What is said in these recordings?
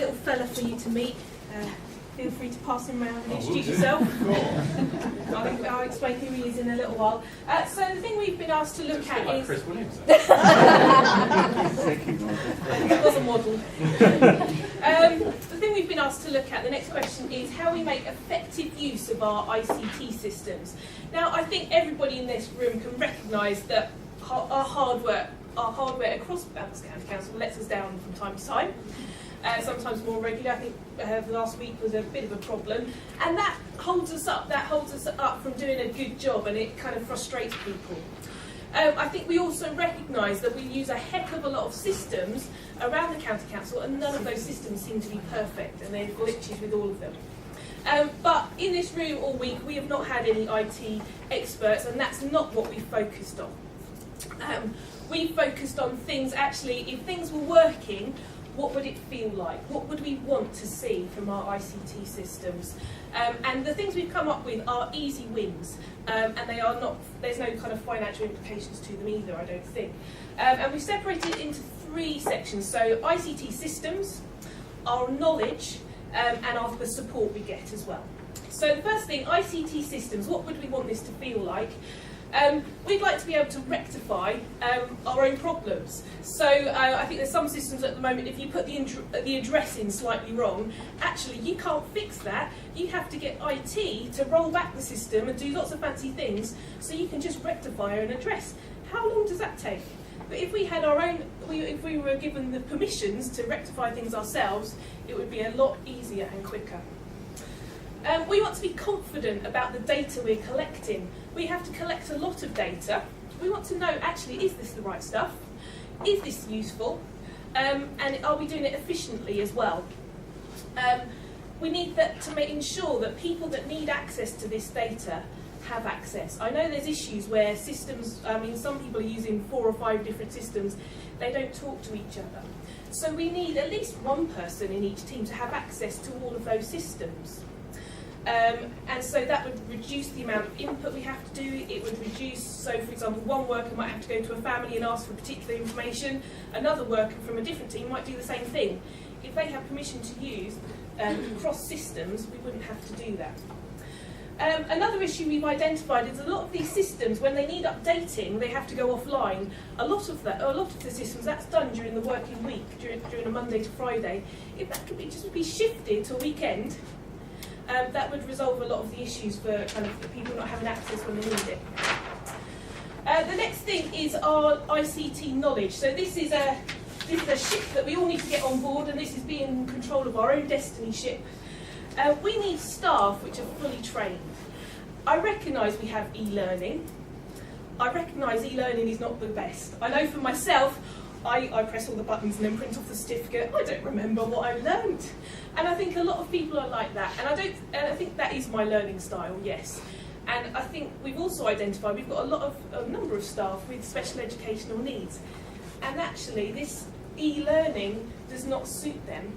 little fella for you to meet. Feel free to pass him around and introduce yourself. I'll explain who he is in a little while. So the thing we've been asked to look at is... Chris Williams. It was a model. The thing we've been asked to look at, the next question, is how we make effective use of our ICT systems. Now, I think everybody in this room can recognise that our hardware across Bucks County Council lets us down from time to time. Sometimes more regular. I think last week was a bit of a problem, and that holds us up. That holds us up from doing a good job, and it kind of frustrates people. I think we also recognise that we use a heck of a lot of systems around the county council, and none of those systems seem to be perfect, and there's glitches with all of them. But in this room all week, we have not had any IT experts, and that's not what we focused on. We focused on things, actually, if things were working, what would it feel like? What would we want to see from our ICT systems? And the things we've come up with are easy wins, and they are not. There's no kind of financial implications to them either, I don't think. And we've separated it into 3 sections. So ICT systems, our knowledge, and the support we get as well. So the first thing, ICT systems. What would we want this to feel like? We'd like to be able to rectify our own problems. So I think there's some systems at the moment, if you put the address in slightly wrong, actually you can't fix that. You have to get IT to roll back the system and do lots of fancy things so you can just rectify an address. How long does that take? But if we had our own, if we were given the permissions to rectify things ourselves, it would be a lot easier and quicker. We want to be confident about the data we're collecting. We have to collect a lot of data. We want to know, actually, is this the right stuff? Is this useful? And are we doing it efficiently as well? We need to ensure that people that need access to this data have access. I know there's issues where systems, some people are using 4 or 5 different systems. They don't talk to each other. So we need at least one person in each team to have access to all of those systems. And so that would reduce the amount of input we have to do. It would reduce, so for example, one worker might have to go to a family and ask for particular information. Another worker from a different team might do the same thing. If they have permission to use cross systems, we wouldn't have to do that. Another issue we've identified is a lot of these systems, when they need updating, they have to go offline. A lot of the systems, that's done during the working week, during a Monday to Friday. If that could just be shifted to a weekend, that would resolve a lot of the issues for kind of the people not having access when they need it. The next thing is our ICT knowledge. So this is a ship that we all need to get on board, and this is being in control of our own destiny ship. We need staff which are fully trained. I recognise we have e-learning. I recognise e-learning is not the best. I know for myself, I press all the buttons and then print off the certificate. I don't remember what I learned. And I think a lot of people are like that. And I think that is my learning style, yes. And I think we've also identified we've got a number of staff with special educational needs. And actually this e-learning does not suit them.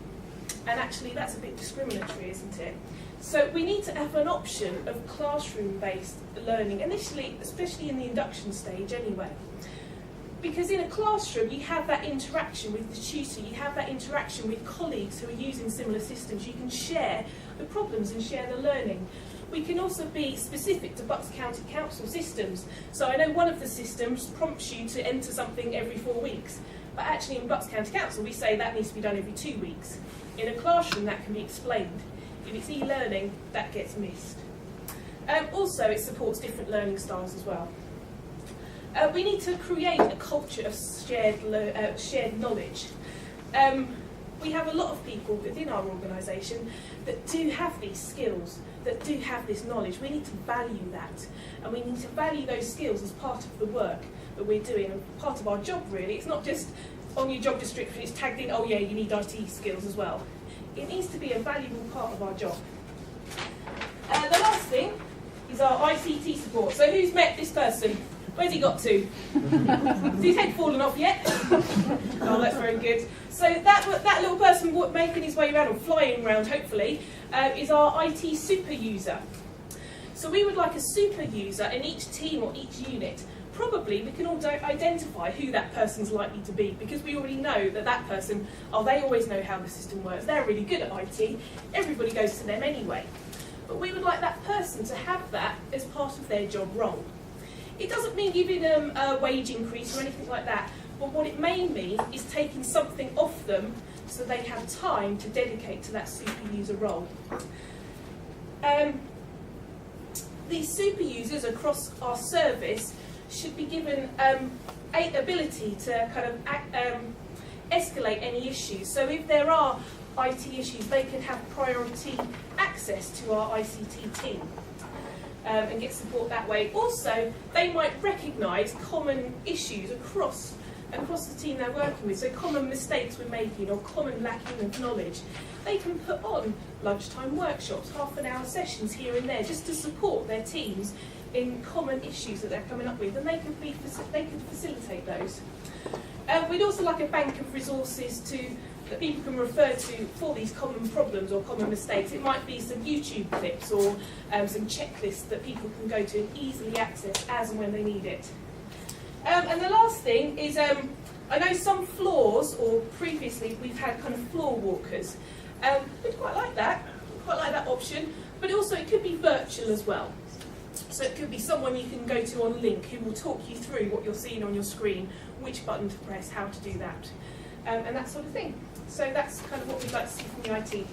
And actually that's a bit discriminatory, isn't it? So we need to have an option of classroom-based learning, initially, especially in the induction stage anyway. Because in a classroom, you have that interaction with the tutor, you have that interaction with colleagues who are using similar systems. You can share the problems and share the learning. We can also be specific to Bucks County Council systems. So I know one of the systems prompts you to enter something every 4 weeks. But actually in Bucks County Council, we say that needs to be done every 2 weeks. In a classroom, that can be explained. If it's e-learning, that gets missed. Also, it supports different learning styles as well. We need to create a culture of shared knowledge. We have a lot of people within our organisation that do have these skills, that do have this knowledge. We need to value that, and we need to value those skills as part of the work that we're doing, and part of our job really. It's not just on your job description, it's tagged in, oh yeah, you need IT skills as well. It needs to be a valuable part of our job. The last thing is our ICT support. So who's met this person? Where's he got to? Has his head fallen off yet? Oh, that's very good. So that little person making his way around, or flying around hopefully, is our IT super user. So we would like a super user in each team or each unit probably we can all identify who that person's likely to be, because we already know that that person, oh, they always know how the system works, they're really good at IT, everybody goes to them anyway. But we would like that person to have that as part of their job role. It doesn't mean giving them a wage increase or anything like that, but what it may mean is taking something off them so they have time to dedicate to that super user role. These super users across our service should be given ability to kind of escalate any issues. So if there are IT issues, they can have priority access to our ICT team and get support that way. Also, they might recognise common issues across the team they're working with, so common mistakes we're making or common lacking of knowledge. They can put on lunchtime workshops, half-an-hour sessions here and there, just to support their teams in common issues that they're coming up with, and they can facilitate those. We'd also like a bank of resources that people can refer to for these common problems or common mistakes. It might be some YouTube clips or some checklists that people can go to and easily access as and when they need it. And the last thing is, I know some floors, or previously we've had kind of floor walkers. We'd quite like that option, but also it could be virtual as well. So it could be someone you can go to on Link who will talk you through what you're seeing on your screen, which button to press, how to do that, and that sort of thing. So that's kind of what we'd like to see from the IT.